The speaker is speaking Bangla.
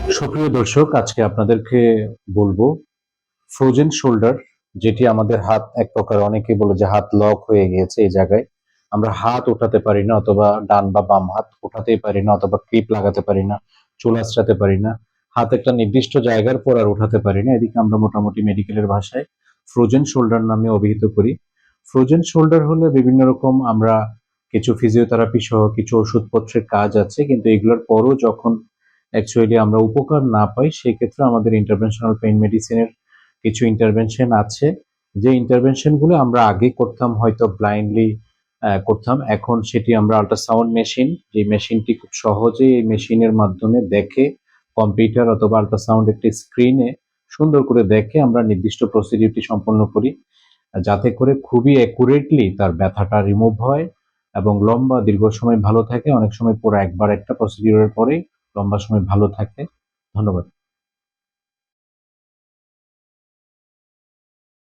সুপ্রিয় দর্শক, আজকে আপনাদেরকে বলবো ফ্রোজেন শোল্ডার, যেটি আমাদের হাত এক প্রকার, অনেকে বলে যে হাত লক হয়ে গিয়েছে। এই জায়গায় আমরা হাত উঠাতে পারি না, অথবা ডান বা বাম হাত উঠাতেই পারি না, অথবা ক্লিপ লাগাতে পারি না, চুল আঁচড়াতে পারি না, হাত একটা নির্দিষ্ট জায়গার পর আর উঠাতে পারি না। এদিকে আমরা মোটামুটি মেডিকেলের ভাষায় ফ্রোজেন শোল্ডার নামে অভিহিত করি। ফ্রোজেন শোল্ডার হলে বিভিন্ন রকম আমরা কিছু ফিজিওথেরাপি সহ কিছু ওষুধপত্রের কাজ আছে, কিন্তু এগুলোর পরও যখন অ্যাকচুয়ালি আমরা উপকার না পাই, সেক্ষেত্রে আমাদের ইন্টারভেনশনাল পেইন মেডিসিনের কিছু ইন্টারভেনশন আছে। যে ইন্টারভেনশনগুলো আমরা আগে করতাম হয়তো ব্লাইন্ডলি করতাম, এখন সেটি আমরা আল্ট্রাসাউন্ড মেশিন, যে মেশিনটি খুব সহজেই এই মেশিনের মাধ্যমে দেখে, কম্পিউটার অথবা আল্ট্রাসাউন্ড একটি স্ক্রিনে সুন্দর করে দেখে আমরা নির্দিষ্ট প্রসিডিউরটি সম্পন্ন করি, যাতে করে খুবই অ্যাকুরেটলি তার ব্যথাটা রিমুভ হয় এবং লম্বা দীর্ঘ সময় ভালো থাকে। অনেক সময় পুরো একবার একটা প্রসিডিউরের পরেই লম্বা সময় ভালো থাকে। ধন্যবাদ।